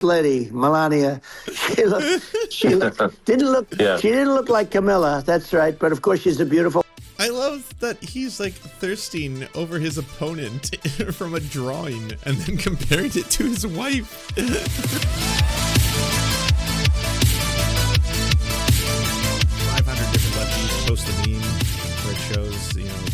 lady, Melania, she didn't look like Camilla. That's right. But of course, she's a beautiful. I love that he's like thirsting over his opponent from a drawing and then comparing it to his wife. 500 different lefties post a meme where it shows,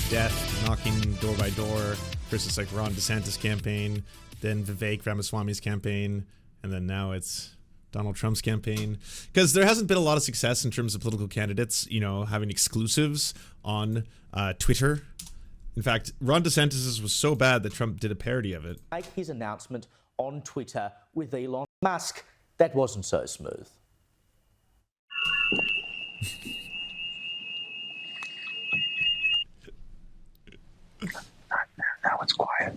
death knocking door by door versus like Ron DeSantis campaign, then Vivek Ramaswamy's campaign, and then now it's Donald Trump's campaign. Because there hasn't been a lot of success in terms of political candidates, having exclusives on Twitter. In fact, Ron DeSantis' was so bad that Trump did a parody of it. Make his announcement on Twitter with Elon Musk. That wasn't so smooth. Now it's quiet.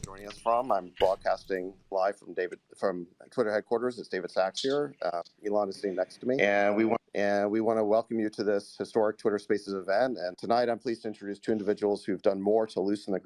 Joining us from, I'm broadcasting live from Twitter headquarters. It's David Sachs here. Elon is sitting next to me, and we want to welcome you to this historic Twitter Spaces event. And tonight, I'm pleased to introduce two individuals who've done more to loosen the.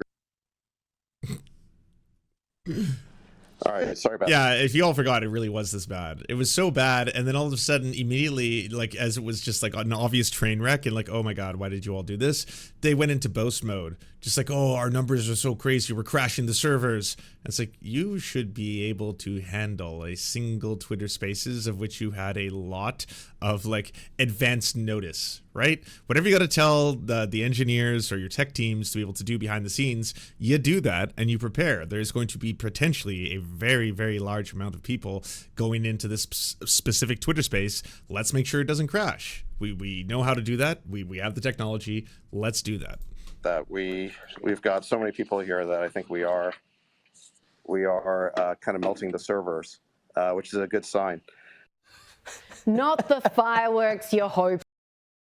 All right, sorry about that. Yeah, if you all forgot, it really was this bad. It was so bad, and then all of a sudden, immediately, like as it was just like an obvious train wreck, and like, oh my god, why did you all do this? They went into boast mode, just like, oh, our numbers are so crazy, we're crashing the servers. And it's like, you should be able to handle a single Twitter Spaces of which you had a lot of like advanced notice, right? Whatever you got to tell the engineers or your tech teams to be able to do behind the scenes, you do that and you prepare. There's going to be potentially a very, very large amount of people going into this specific Twitter space. Let's make sure it doesn't crash. We know how to do that. We have the technology. Let's do that. That we've got so many people here that I think we are kind of melting the servers, which is a good sign. Not the fireworks you're hoping.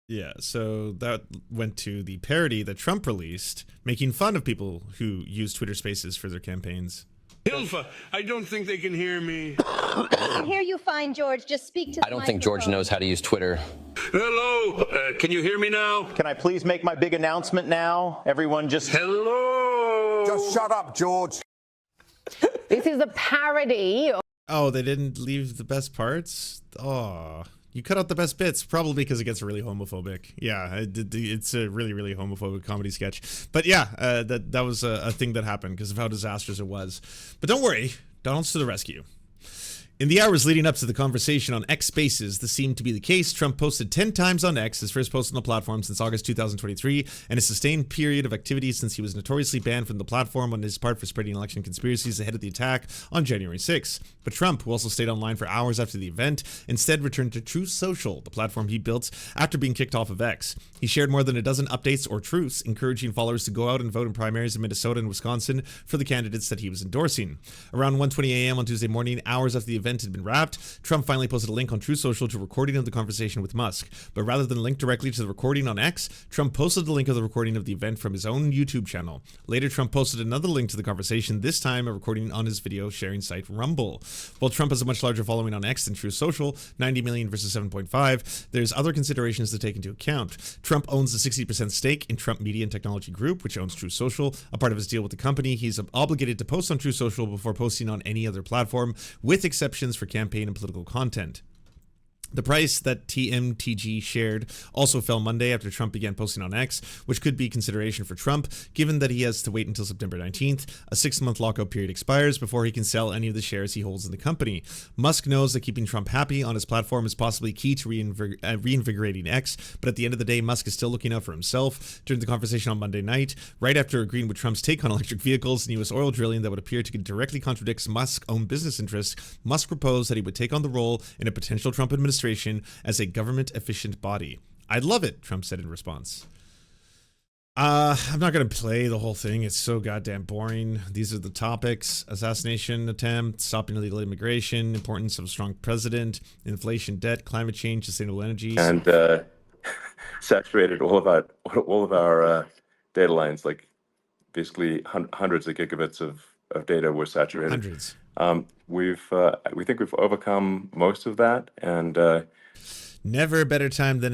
Yeah, so that went to the parody that Trump released, making fun of people who use Twitter Spaces for their campaigns. Hilfa, I don't think they can hear me. I can hear you fine, George. Just speak to the I don't think George knows how to use Twitter. Hello, can you hear me now? Can I please make my big announcement now? Everyone just... Hello! Just shut up, George. This is a parody. Oh, they didn't leave the best parts? Oh, you cut out the best bits, probably because it gets really homophobic. Yeah, it's a really, really homophobic comedy sketch. But yeah, that was a thing that happened because of how disastrous it was. But don't worry, Donald's to the rescue. In the hours leading up to the conversation on X Spaces, this seemed to be the case. Trump posted 10 times on X, his first post on the platform since August 2023, and a sustained period of activity since he was notoriously banned from the platform on his part for spreading election conspiracies ahead of the attack on January 6. But Trump, who also stayed online for hours after the event, instead returned to Truth Social, the platform he built after being kicked off of X. He shared more than a dozen updates or truths, encouraging followers to go out and vote in primaries in Minnesota and Wisconsin for the candidates that he was endorsing. Around 1:20 a.m. on Tuesday morning, hours after the event had been wrapped, Trump finally posted a link on Truth Social to a recording of the conversation with Musk. But rather than link directly to the recording on X, Trump posted the link of the recording of the event from his own YouTube channel. Later, Trump posted another link to the conversation, this time a recording on his video sharing site Rumble. While Trump has a much larger following on X than Truth Social, 90 million versus 7.5, there's other considerations to take into account. Trump owns a 60% stake in Trump Media and Technology Group, which owns Truth Social. A part of his deal with the company, he's obligated to post on Truth Social before posting on any other platform, with exceptions for campaign and political content. The price that TMTG shared also fell Monday after Trump began posting on X, which could be consideration for Trump, given that he has to wait until September 19th. A 6-month lockout period expires before he can sell any of the shares he holds in the company. Musk knows that keeping Trump happy on his platform is possibly key to reinvigorating X, but at the end of the day, Musk is still looking out for himself. During the conversation on Monday night, right after agreeing with Trump's take on electric vehicles and U.S. oil drilling that would appear to directly contradict Musk's own business interests, Musk proposed that he would take on the role in a potential Trump administration as a government-efficient body. I'd love it, Trump said in response. I'm not going to play the whole thing. It's so goddamn boring. These are the topics: assassination attempt, stopping illegal immigration, importance of a strong president, inflation, debt, climate change, sustainable energy. And saturated all of our data lines, like basically hundreds of gigabits of data were saturated. Hundreds. We think we've overcome most of that, and never a better time than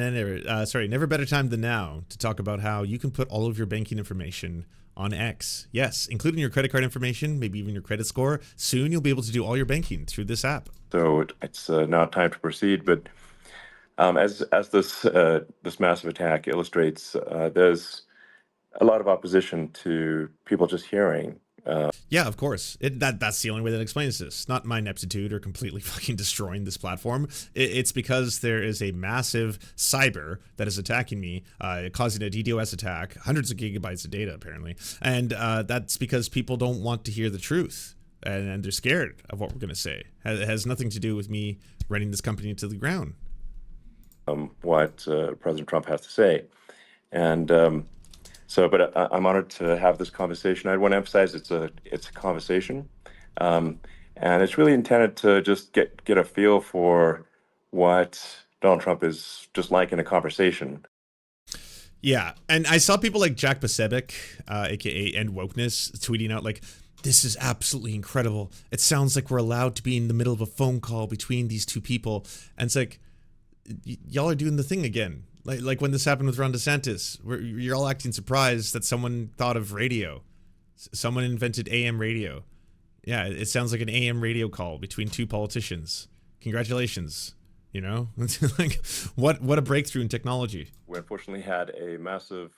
now to talk about how you can put all of your banking information on X. Yes, including your credit card information, maybe even your credit score. Soon you'll be able to do all your banking through this app. So it's now time to proceed. But as this this massive attack illustrates, there's a lot of opposition to people just hearing. Yeah, of course. That's the only way that explains this. Not my ineptitude or completely fucking destroying this platform. It's because there is a massive cyber that is attacking me, causing a DDoS attack, hundreds of gigabytes of data apparently. And that's because people don't want to hear the truth. And they're scared of what we're going to say. It has nothing to do with me running this company to the ground. What President Trump has to say. And but I'm honored to have this conversation. I want to emphasize it's a conversation, and it's really intended to just get a feel for what Donald Trump is just like in a conversation. Yeah, and I saw people like Jack Pasebic, aka End Wokeness, tweeting out like, "This is absolutely incredible. It sounds like we're allowed to be in the middle of a phone call between these two people," and it's like, y'all are doing the thing again. Like when this happened with Ron DeSantis, where you're all acting surprised that someone thought of radio. Someone invented AM radio. Yeah, it sounds like an AM radio call between two politicians. Congratulations. You know, like what a breakthrough in technology. We unfortunately had a massive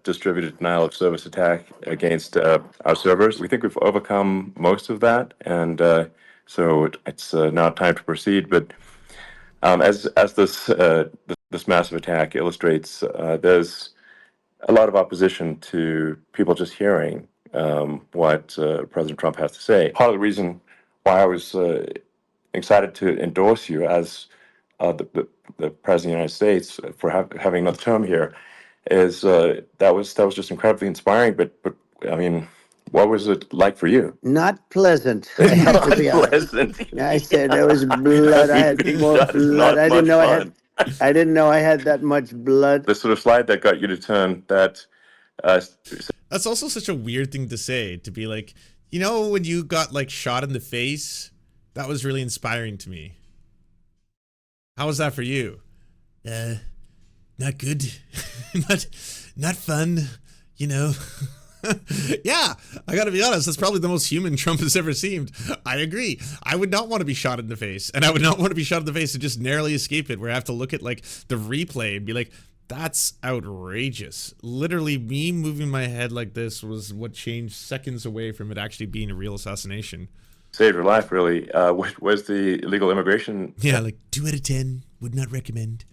distributed denial of service attack against our servers. We think we've overcome most of that, and so it's now time to proceed. But as this massive attack illustrates, there's a lot of opposition to people just hearing what President Trump has to say. Part of the reason why I was excited to endorse you as the President of the United States for having another term here is that was just incredibly inspiring. But I mean, what was it like for you? Not pleasant. I have to be honest. I said there was blood. I had more blood. I didn't know I had that much blood. The sort of slide that got you to turn that. That's also such a weird thing to say, to be like, you know, when you got like shot in the face, that was really inspiring to me. How was that for you? Not good. not fun, you know. Yeah, I gotta be honest, that's probably the most human Trump has ever seemed. I agree. I would not want to be shot in the face, and I would not want to be shot in the face and just narrowly escape it, where I have to look at like the replay and be like, that's outrageous. Literally, me moving my head like this was what changed seconds away from it actually being a real assassination. Saved your life, really. Was the illegal immigration? Yeah, like 2 out of 10, would not recommend.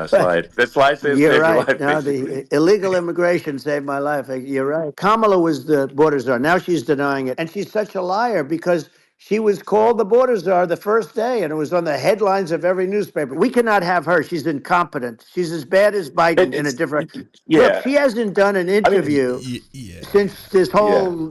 Slide. That slide says you're saved right. your life. No, the illegal immigration saved my life. You're right. Kamala was the border czar. Now she's denying it. And she's such a liar because she was called the border czar the first day, and it was on the headlines of every newspaper. We cannot have her. She's incompetent. She's as bad as Biden in a different... Yeah. Look, she hasn't done an interview since this whole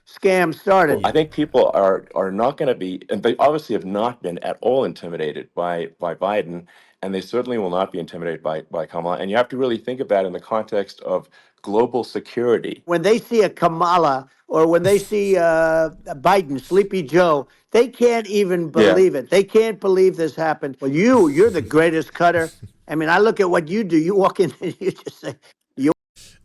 scam started. I think people are not going to be, and they obviously have not been at all intimidated by Biden, and they certainly will not be intimidated by Kamala. And you have to really think of that in the context of global security. When they see a Kamala or when they see Biden, Sleepy Joe, they can't even believe it. They can't believe this happened. Well, you're the greatest cutter. I mean, I look at what you do. You walk in and you just say,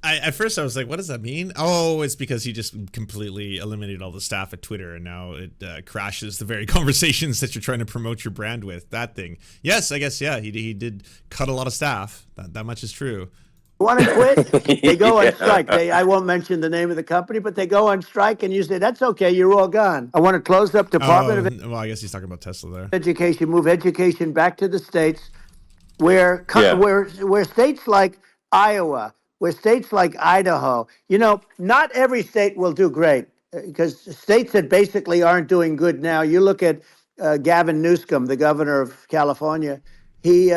at first I was like, what does that mean? Oh, it's because he just completely eliminated all the staff at Twitter, and now it crashes the very conversations that you're trying to promote your brand with. That thing. Yes, I guess, yeah, he did cut a lot of staff. That much is true. Want to quit? They go on strike. I won't mention the name of the company, but they go on strike, and you say, that's okay, you're all gone. I want to close up Department of well, I guess he's talking about Tesla there. Education, move education back to the states where states like Iowa, where states like Idaho, you know, not every state will do great because states that basically aren't doing good now. You look at Gavin Newsom, the governor of California. He's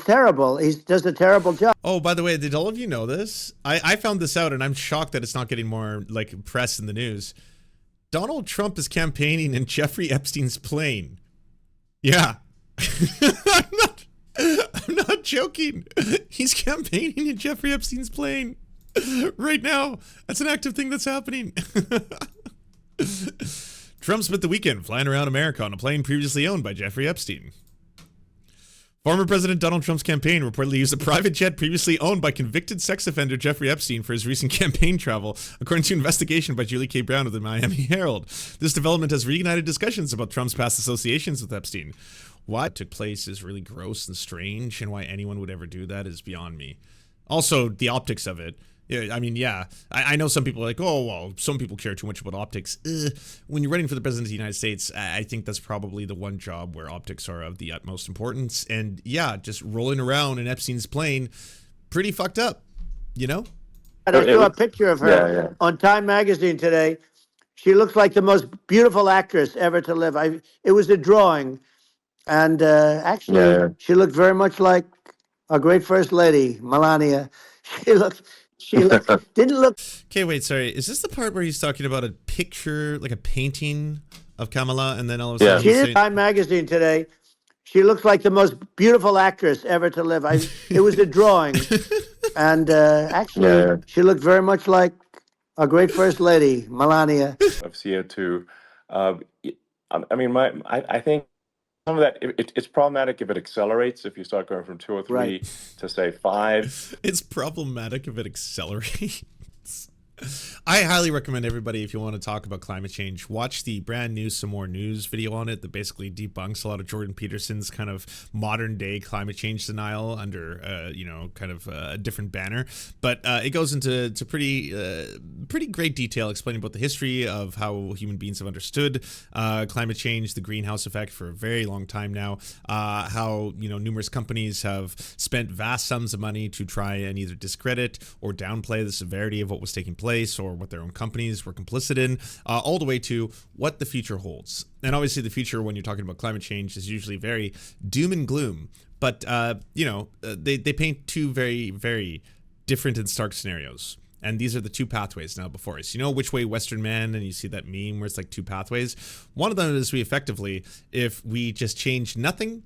terrible. He does a terrible job. Oh, by the way, did all of you know this? I found this out, and I'm shocked that it's not getting more like press in the news. Donald Trump is campaigning in Jeffrey Epstein's plane. Yeah. I'm not joking. He's campaigning in Jeffrey Epstein's plane right now. That's an active thing that's happening. Trump spent the weekend flying around America on a plane previously owned by Jeffrey Epstein. Former President Donald Trump's campaign reportedly used a private jet previously owned by convicted sex offender Jeffrey Epstein for his recent campaign travel, according to an investigation by Julie K. Brown of the Miami Herald. This development has reignited discussions about Trump's past associations with Epstein. What took place is really gross and strange, and why anyone would ever do that is beyond me. Also, the optics of it. Yeah, I mean, yeah, I know some people are like, oh, well, some people care too much about optics. When you're running for the president of the United States, I think that's probably the one job where optics are of the utmost importance. And yeah, just rolling around in Epstein's plane, pretty fucked up, you know? I saw a picture of her on Time Magazine today. She looks like the most beautiful actress ever to live. It was a drawing. And actually, she looked very much like our great First Lady, Melania. She didn't look. Okay, wait, sorry. Is this the part where he's talking about a picture, like a painting of Kamala, and then all of a sudden She did Time Magazine today. She looks like the most beautiful actress ever to live. It was a drawing. And actually, she looked very much like our great First Lady, Melania. Of CO2. I mean, I think some of that, it's problematic if it accelerates, if you start going from 2 or 3 to, say, 5. It's problematic if it accelerates. I highly recommend everybody, if you want to talk about climate change, watch the brand new Some More News video on it that basically debunks a lot of Jordan Peterson's kind of modern day climate change denial under, kind of a different banner. But it goes into pretty great detail explaining about the history of how human beings have understood climate change, the greenhouse effect for a very long time now, how, numerous companies have spent vast sums of money to try and either discredit or downplay the severity of what was taking place, or what their own companies were complicit in, all the way to what the future holds. And obviously the future, when you're talking about climate change, is usually very doom and gloom. But, they paint two very, very different and stark scenarios. And these are the two pathways now before us. You know which way Western man, and you see that meme where it's like two pathways. One of them is if we just change nothing,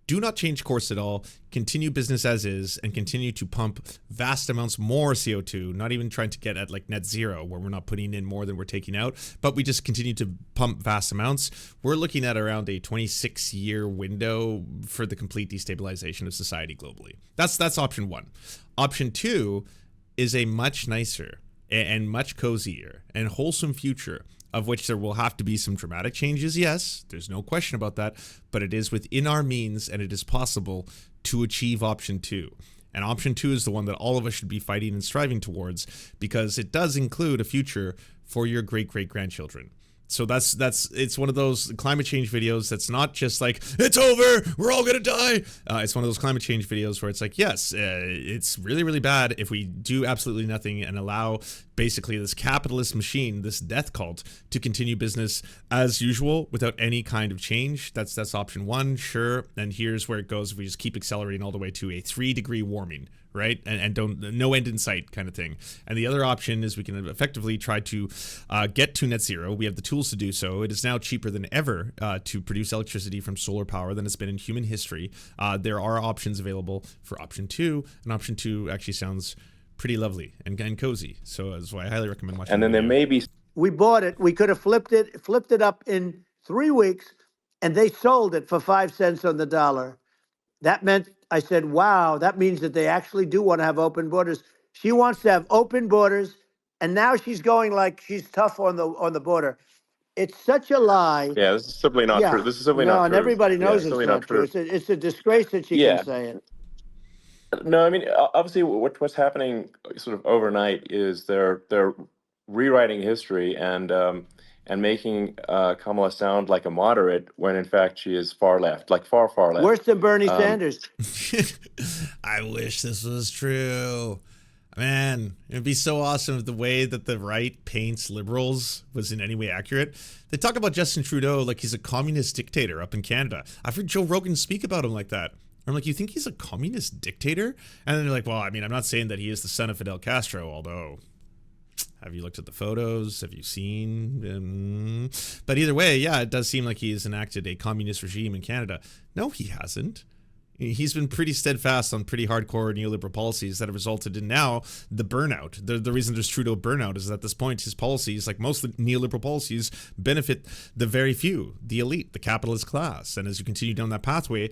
do not change course at all, continue business as is, and continue to pump vast amounts more CO2, not even trying to get at like net zero, where we're not putting in more than we're taking out, but we just continue to pump vast amounts. We're looking at around a 26-year window for the complete destabilization of society globally. That's option one. Option two is a much nicer and much cozier and wholesome future, of which there will have to be some dramatic changes, yes, there's no question about that, but it is within our means and it is possible to achieve option two. And option two is the one that all of us should be fighting and striving towards, because it does include a future for your great-great-grandchildren. So it's one of those climate change videos that's not just like, it's over, we're all gonna die. It's one of those climate change videos where it's like, yes, it's really, really bad if we do absolutely nothing and allow basically this capitalist machine, this death cult, to continue business as usual without any kind of change. That's option one, sure. And here's where it goes if we just keep accelerating all the way to a 3-degree warming, right? And no end in sight kind of thing. And the other option is we can effectively try to get to net zero. We have the tools to do so. It is now cheaper than ever to produce electricity from solar power than it's been in human history. There are options available for option two, and option two actually sounds pretty lovely and cozy. So that's why I highly recommend watching. And then there may be. We bought it. We could have flipped it up in 3 weeks, and they sold it for 5 cents on the dollar. That meant, I said, wow, that means that they actually do want to have open borders. She wants to have open borders, and now she's going like she's tough on the border. It's such a lie. Yeah, this is simply not true. This is simply not true. No, and everybody knows it's not true. It's a disgrace that she can say it. No, I mean, obviously, what's happening sort of overnight is they're rewriting history and making Kamala sound like a moderate when in fact she is far left, like far left. Worse than Bernie Sanders. I wish this was true. Man, it'd be so awesome if the way that the right paints liberals was in any way accurate. They talk about Justin Trudeau like he's a communist dictator up in Canada. I've heard Joe Rogan speak about him like that. I'm like, you think he's a communist dictator? And then they're like, well, I mean, I'm not saying that he is the son of Fidel Castro, although have you looked at the photos? Have you seen? But either way, yeah, it does seem like he's enacted a communist regime in Canada. No, he hasn't. He's been pretty steadfast on pretty hardcore neoliberal policies that have resulted in now the burnout. The reason there's Trudeau burnout is that at this point, his policies, like most neoliberal policies, benefit the very few, the elite, the capitalist class. And as you continue down that pathway,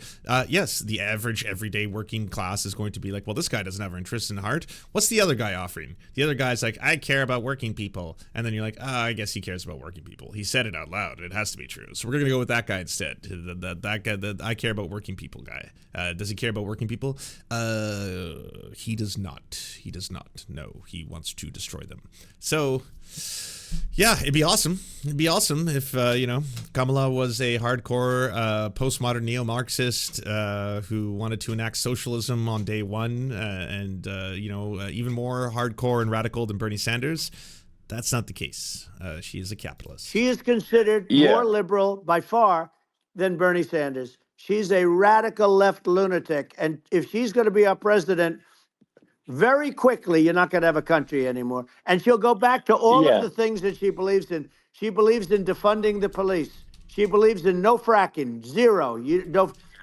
yes, the average everyday working class is going to be like, well, this guy doesn't have our interests in heart. What's the other guy offering? The other guy's like, I care about working people. And then you're like, I guess he cares about working people. He said it out loud. It has to be true. So we're going to go with that guy instead. That guy, the I care about working people guy. Does he care about working people? He does not. He does not. No, he wants to destroy them. So, yeah, it'd be awesome. It'd be awesome if, Kamala was a hardcore postmodern neo-Marxist who wanted to enact socialism on day one and even more hardcore and radical than Bernie Sanders. That's not the case. She is a capitalist. She is considered more liberal by far than Bernie Sanders. She's a radical left lunatic. And if she's going to be our president, very quickly, you're not going to have a country anymore. And she'll go back to all of the things that she believes in. She believes in defunding the police. She believes in no fracking, zero.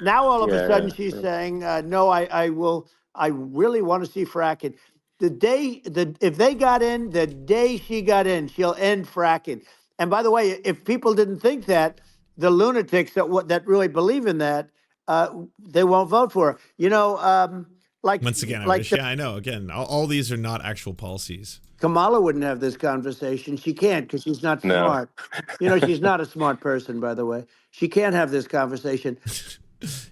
Now all of a sudden she's saying, no, I really want to see fracking. If they got in, the day she got in, she'll end fracking. And by the way, if people didn't think that, the lunatics that really believe in that, they won't vote for her. Once again, I know. Again, all these are not actual policies. Kamala wouldn't have this conversation. She can't because she's not smart. She's not a smart person, by the way. She can't have this conversation.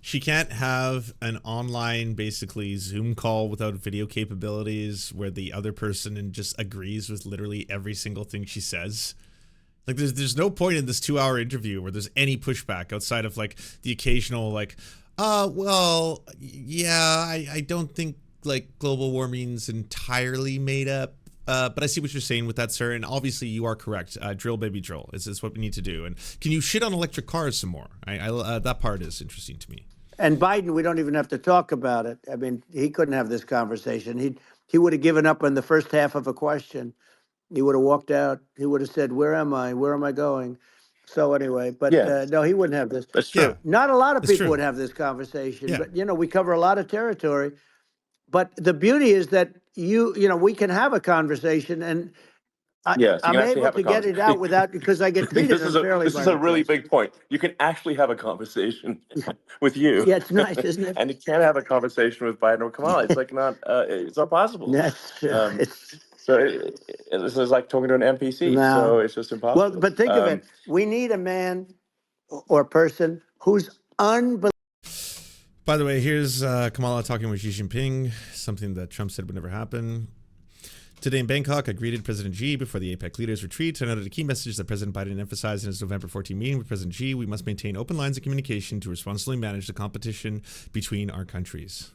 She can't have an online, basically, Zoom call without video capabilities where the other person just agrees with literally every single thing she says. Like, there's no point in this 2-hour interview where there's any pushback outside of, like, the occasional, like, well, yeah, I don't think, like, global warming's entirely made up. But I see what you're saying with that, sir. And obviously you are correct. Drill, baby, drill. It's what we need to do. And can you shit on electric cars some more? That part is interesting to me. And Biden, we don't even have to talk about it. I mean, he couldn't have this conversation. He would have given up on the first half of a question. He would have walked out. He would have said, where am I? Where am I going? So anyway, but no, he wouldn't have this. That's true. Not a lot of people would have this conversation. Yeah. But, we cover a lot of territory. But the beauty is that we can have a conversation, and I'm able to get it out because I get treated unfairly. This is a really big point. You can actually have a conversation with you. Yeah, it's nice, isn't it? And you can't have a conversation with Biden or Kamala. It's like it's not possible. That's true. So this is like talking to an NPC. No. So it's just impossible. Well, but think of it. We need a man or person who's unbelievable. By the way, here's Kamala talking with Xi Jinping, something that Trump said would never happen. Today in Bangkok, I greeted President Xi before the APEC leaders retreat. I noted a key message that President Biden emphasized in his November 14 meeting with President Xi. We must maintain open lines of communication to responsibly manage the competition between our countries.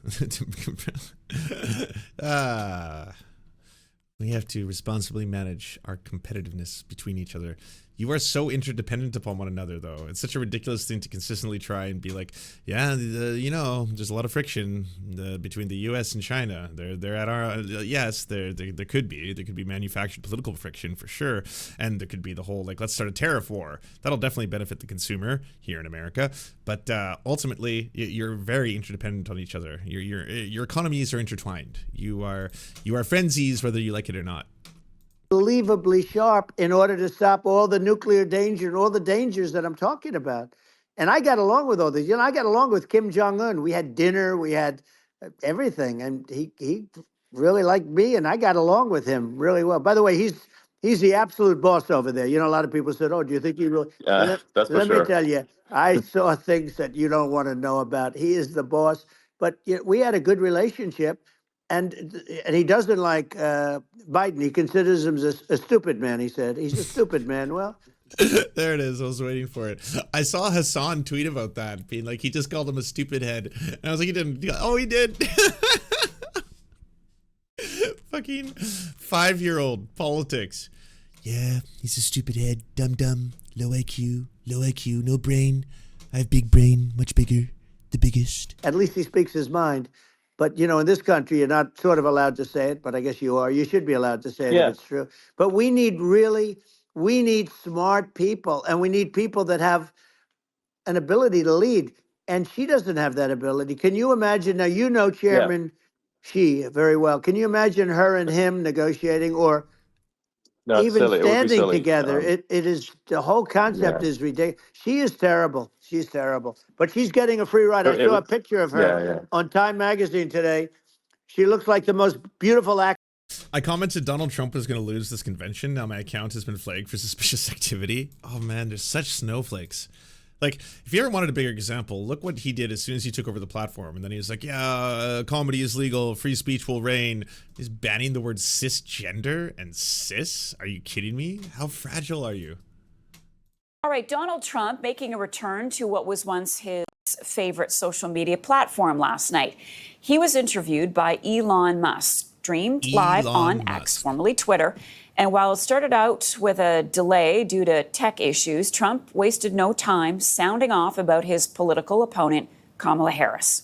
We have to responsibly manage our competitiveness between each other. You are so interdependent upon one another, though. It's such a ridiculous thing to consistently try and be like, yeah, there's a lot of friction between the U.S. and China. They're at our yes, there could be manufactured political friction for sure, and there could be the whole like let's start a tariff war. That'll definitely benefit the consumer here in America, but ultimately you're very interdependent on each other. Your economies are intertwined. You are frenzies whether you like it or not. Unbelievably sharp in order to stop all the nuclear danger and all the dangers that I'm talking about. And I got along with all these. I got along with Kim Jong-un. We had dinner. We had everything. And he really liked me, and I got along with him really well. By the way, he's the absolute boss over there. A lot of people said, oh, do you think he really... That's for sure. Let me tell you, I saw things that you don't want to know about. He is the boss. But we had a good relationship. And he doesn't like Biden. He considers him a stupid man, he said. He's a stupid man. Well, there it is. I was waiting for it. I saw Hassan tweet about that, being like, he just called him a stupid head. And I was like, he didn't. Oh, he did. Fucking 5-year-old politics. Yeah, he's a stupid head. Dumb, low IQ, no brain. I have big brain, much bigger, the biggest. At least he speaks his mind. But, in this country, you're not sort of allowed to say it, but I guess you are. You should be allowed to say it if it's true. But we need smart people, and we need people that have an ability to lead. and she doesn't have that ability. Can you imagine? Now, you know Chairman Xi very well. Can you imagine her and him negotiating or No, it's even silly. It would be standing silly. together? It is, the whole concept Yeah. is ridiculous. She is terrible. She's terrible. But she's getting a free ride. I It saw a would, picture of yeah, her yeah. on Time Magazine today. She looks like the most beautiful actress. I commented Donald Trump was going to lose this convention. Now my account has been flagged for suspicious activity. Oh man, there's such snowflakes. Like, if you ever wanted a bigger example, look what he did as soon as he took over the platform. And then he was like, yeah, comedy is legal, free speech will reign. He's banning the word cisgender and cis? Are you kidding me? How fragile are you? All right, Donald Trump making a return to what was once his favorite social media platform last night. He was interviewed by Elon Musk, streamed live on X, formerly Twitter. And while it started out with a delay due to tech issues, Trump wasted no time sounding off about his political opponent, Kamala Harris.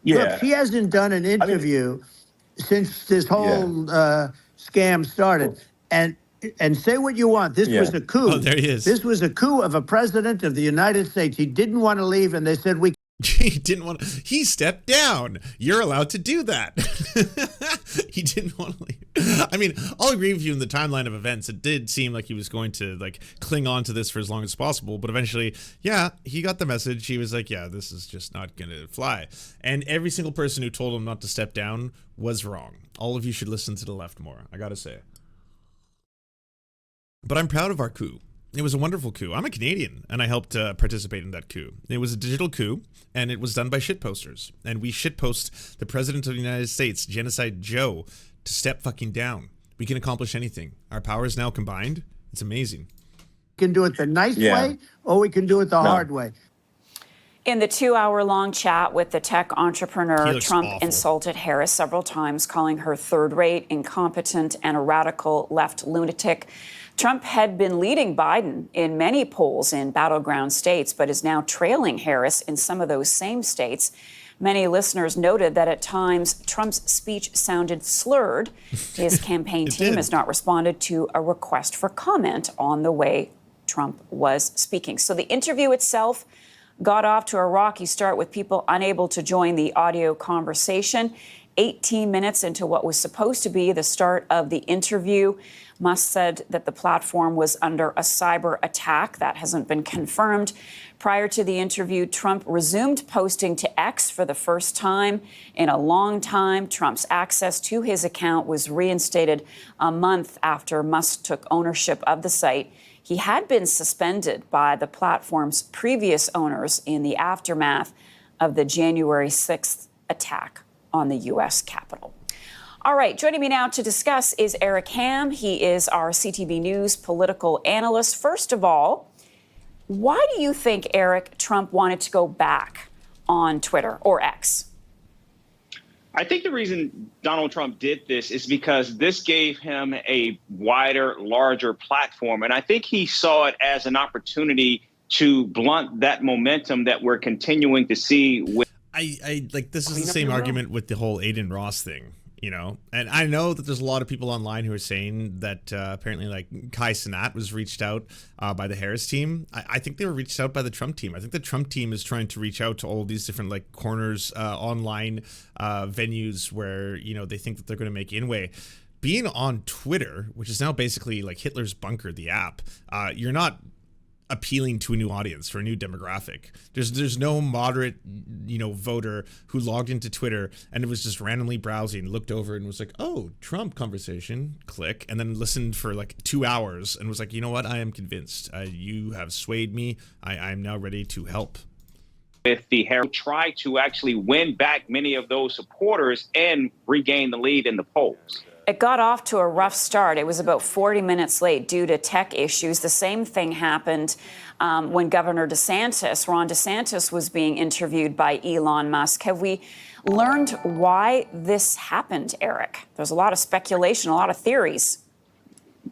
Yeah. Look, she hasn't done an interview since this whole scam started. And say what you want. This was a coup. Oh, there he is. This was a coup of a president of the United States. He didn't want to leave, and they said we. He didn't want to. He stepped down. You're allowed to do that. He didn't want to leave. I mean, I'll agree with you in the timeline of events. It did seem like he was going to like cling on to this for as long as possible, but eventually, yeah, he got the message. He was like, yeah, this is just not going to fly. And every single person who told him not to step down was wrong. All of you should listen to the left more, I gotta say. But I'm proud of our coup. It was a wonderful coup. I'm a Canadian, and I helped participate in that coup. It was a digital coup, and it was done by shitposters. And we shitpost the President of the United States, Genocide Joe, to step fucking down. We can accomplish anything. Our powers now combined. It's amazing. We can do it the nice way, or we can do it the hard way. In the 2-hour-long chat with the tech entrepreneur, Trump awful. insulted Harris several times, calling her third-rate, incompetent, and a radical left lunatic. Trump had been leading Biden in many polls in battleground states, but is now trailing Harris in some of those same states. Many listeners noted that at times Trump's speech sounded slurred. His campaign team has not responded to a request for comment on the way Trump was speaking. So the interview itself got off to a rocky start with people unable to join the audio conversation. 18 minutes into what was supposed to be the start of the interview, Musk said that the platform was under a cyber attack. That hasn't been confirmed. Prior to the interview, Trump resumed posting to X for the first time in a long time. Trump's access to his account was reinstated a month after Musk took ownership of the site. He had been suspended by the platform's previous owners in the aftermath of the January 6th attack on the U.S. Capitol. All right, joining me now to discuss is Eric Ham. He is our CTV News political analyst. First of all, why do you think, Eric, Trump wanted to go back on Twitter or X? I think the reason Donald Trump did this is because this gave him a wider, larger platform. And I think he saw it as an opportunity to blunt that momentum that we're continuing to see with. I like, this is the same argument with the whole Aiden Ross thing, you know, and I know that there's a lot of people online who are saying that apparently like Kai Cenat was reached out by the Harris team. I think they were reached out by the Trump team. I think the Trump team is trying to reach out to all of these different like corners, online venues where, you know, they think that they're going to make inway. Being on Twitter, which is now basically like Hitler's bunker, the app, you're not appealing to a new audience, for a new demographic. There's no moderate, you know, voter who logged into Twitter and it was just randomly browsing, looked over and was like, oh, Trump conversation, click, and then listened for like 2 hours and was like, you know what, I am convinced. You have swayed me. I'm now ready to help. With the Harris, try to actually win back many of those supporters and regain the lead in the polls. It got off to a rough start. It was about 40 minutes late due to tech issues. The same thing happened when Governor Ron DeSantis, was being interviewed by Elon Musk. Have we learned why this happened, Eric? There's a lot of speculation, a lot of theories.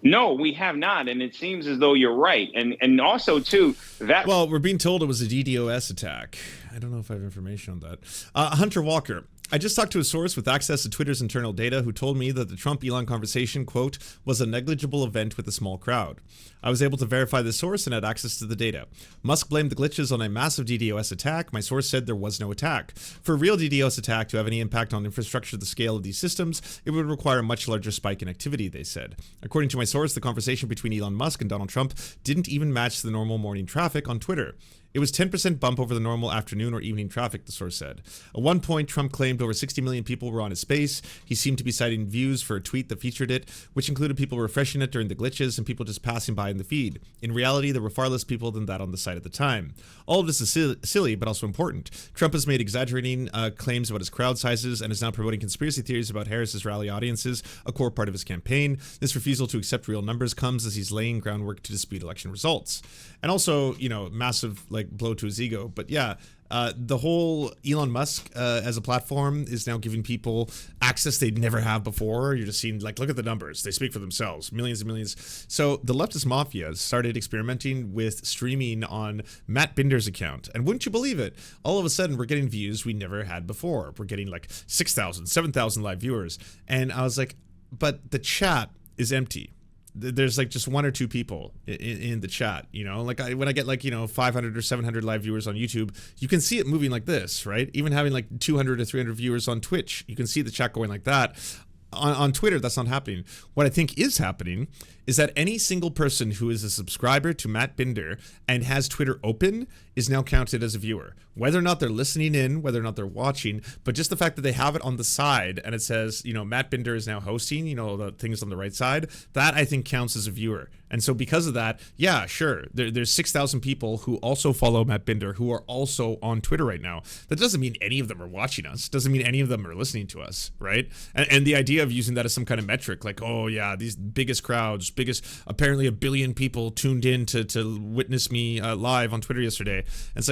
No, we have not. And it seems as though you're right. And also, too, that... Well, we're being told it was a DDoS attack. I don't know if I have information on that. Hunter Walker, I just talked to a source with access to Twitter's internal data who told me that the Trump-Elon conversation, quote, was a negligible event with a small crowd. I was able to verify the source and had access to the data. Musk blamed the glitches on a massive DDoS attack. My source said there was no attack. For a real DDoS attack to have any impact on infrastructure the scale of these systems, it would require a much larger spike in activity, they said. According to my source, the conversation between Elon Musk and Donald Trump didn't even match the normal morning traffic on Twitter. It was 10% bump over the normal afternoon or evening traffic, the source said. At one point, Trump claimed over 60 million people were on his space. He seemed to be citing views for a tweet that featured it, which included people refreshing it during the glitches and people just passing by in the feed. In reality, there were far less people than that on the site at the time. All of this is silly, but also important. Trump has made exaggerating claims about his crowd sizes and is now promoting conspiracy theories about Harris's rally audiences, a core part of his campaign. This refusal to accept real numbers comes as he's laying groundwork to dispute election results. And also, massive blow to his ego. But yeah, the whole Elon Musk as a platform is now giving people access they'd never have before. You're just seeing, look at the numbers. They speak for themselves. Millions and millions. So the leftist mafia started experimenting with streaming on Matt Binder's account. And wouldn't you believe it? All of a sudden, we're getting views we never had before. We're getting 6,000, 7,000 live viewers. And I was like, but the chat is empty. There's just one or two people in the chat, when I get 500 or 700 live viewers on YouTube, you can see it moving like this, right? Even having 200 or 300 viewers on Twitch, you can see the chat going like that. On Twitter, that's not happening. What I think is happening is that any single person who is a subscriber to Matt Binder and has Twitter open is now counted as a viewer. Whether or not they're listening in, whether or not they're watching, but just the fact that they have it on the side and it says, Matt Binder is now hosting, the things on the right side, that I think counts as a viewer. And so because of that, yeah, sure, there's 6,000 people who also follow Matt Binder who are also on Twitter right now. That doesn't mean any of them are watching us. Doesn't mean any of them are listening to us, right? And the idea of using that as some kind of metric, oh yeah, these biggest crowds, apparently 1 billion people tuned in to witness me live on Twitter yesterday. And it's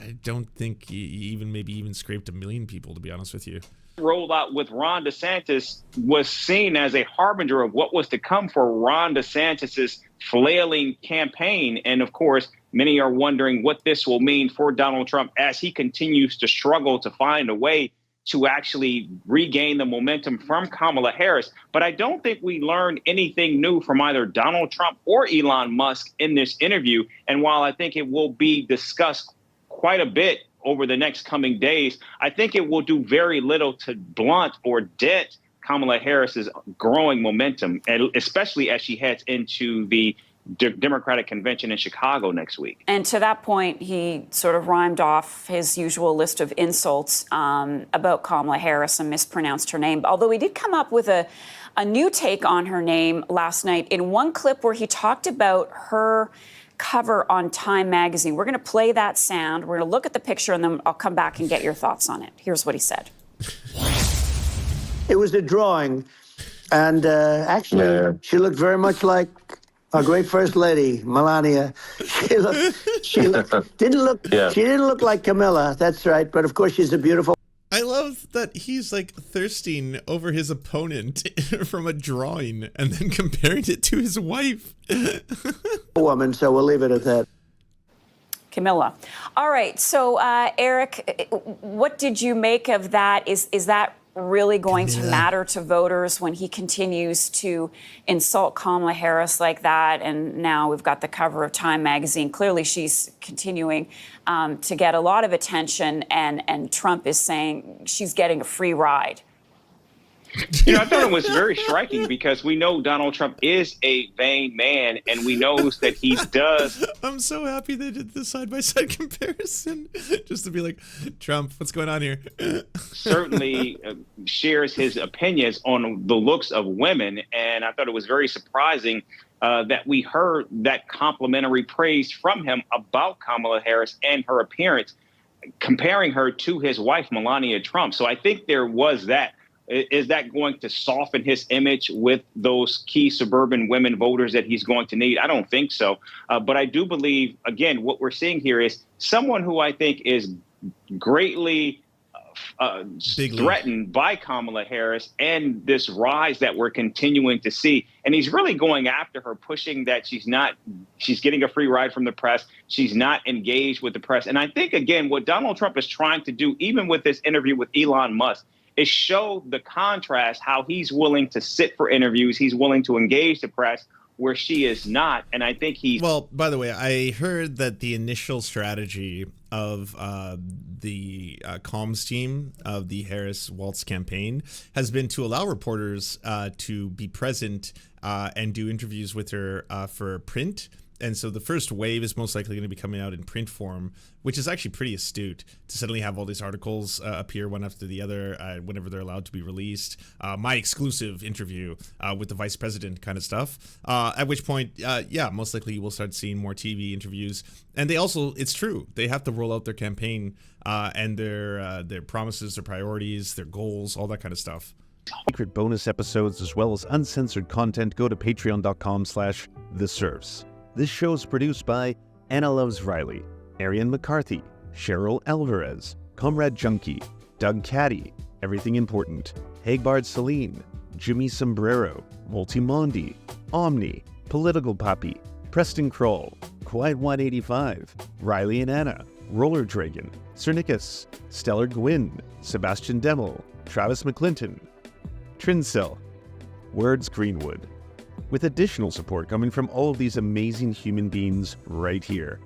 I don't think he even scraped 1 million people, to be honest with you. Rollout with Ron DeSantis was seen as a harbinger of what was to come for Ron DeSantis's flailing campaign. And of course, many are wondering what this will mean for Donald Trump as he continues to struggle to find a way to actually regain the momentum from Kamala Harris. But I don't think we learned anything new from either Donald Trump or Elon Musk in this interview. And while I think it will be discussed quite a bit over the next coming days, I think it will do very little to blunt or dent Kamala Harris's growing momentum, especially as she heads into the Democratic convention in Chicago next week. And to that point, he sort of rhymed off his usual list of insults about Kamala Harris and mispronounced her name, although he did come up with a new take on her name last night in one clip where he talked about her cover on Time magazine. We're going to play that sound. We're going to look at the picture, and then I'll come back and get your thoughts on it. Here's what he said. It was a drawing, and actually, she looked very much like our great First Lady, Melania. She didn't look like Camilla. That's right, but of course, she's a beautiful. I love that he's thirsting over his opponent from a drawing and then comparing it to his wife. Woman, so we'll leave it at that. Camilla. All right. So, Eric, what did you make of that? Is that really going to matter to voters when he continues to insult Kamala Harris like that? And now we've got the cover of Time magazine. Clearly, she's continuing to get a lot of attention, and Trump is saying she's getting a free ride. I thought it was very striking because we know Donald Trump is a vain man, and we know that he does. I'm so happy they did the side-by-side comparison just to be like, Trump, what's going on here? Certainly shares his opinions on the looks of women, and I thought it was very surprising that we heard that complimentary praise from him about Kamala Harris and her appearance, comparing her to his wife, Melania Trump. So I think there was that. Is that going to soften his image with those key suburban women voters that he's going to need? I don't think so. But I do believe, again, what we're seeing here is someone who I think is greatly threatened by Kamala Harris and this rise that we're continuing to see. And he's really going after her, pushing that she's getting a free ride from the press. She's not engaged with the press. And I think, again, what Donald Trump is trying to do, even with this interview with Elon Musk, is show the contrast, how he's willing to sit for interviews. He's willing to engage the press where she is not. And I think Well, by the way, I heard that the initial strategy of the comms team of the Harris-Walz campaign has been to allow reporters to be present and do interviews with her for print. And so the first wave is most likely going to be coming out in print form, which is actually pretty astute to suddenly have all these articles appear one after the other whenever they're allowed to be released. My exclusive interview with the vice president kind of stuff. At which point, yeah, most likely you will start seeing more TV interviews. And they also, it's true, they have to roll out their campaign and their promises, their priorities, their goals, all that kind of stuff. Secret bonus episodes as well as uncensored content, go to patreon.com/the Serfs. This show is produced by Anna Loves Riley, Arian McCarthy, Cheryl Alvarez, Comrade Junkie, Doug Caddy, Everything Important, Hagbard Celine, Jimmy Sombrero, Multimondi, Omni, Political Puppy, Preston Kroll, Quiet 185, Riley and Anna, Roller Dragon, Cernicus, Stellar Gwyn, Sebastian Demel, Travis McClinton, Trincell, Words Greenwood, with additional support coming from all of these amazing human beings right here.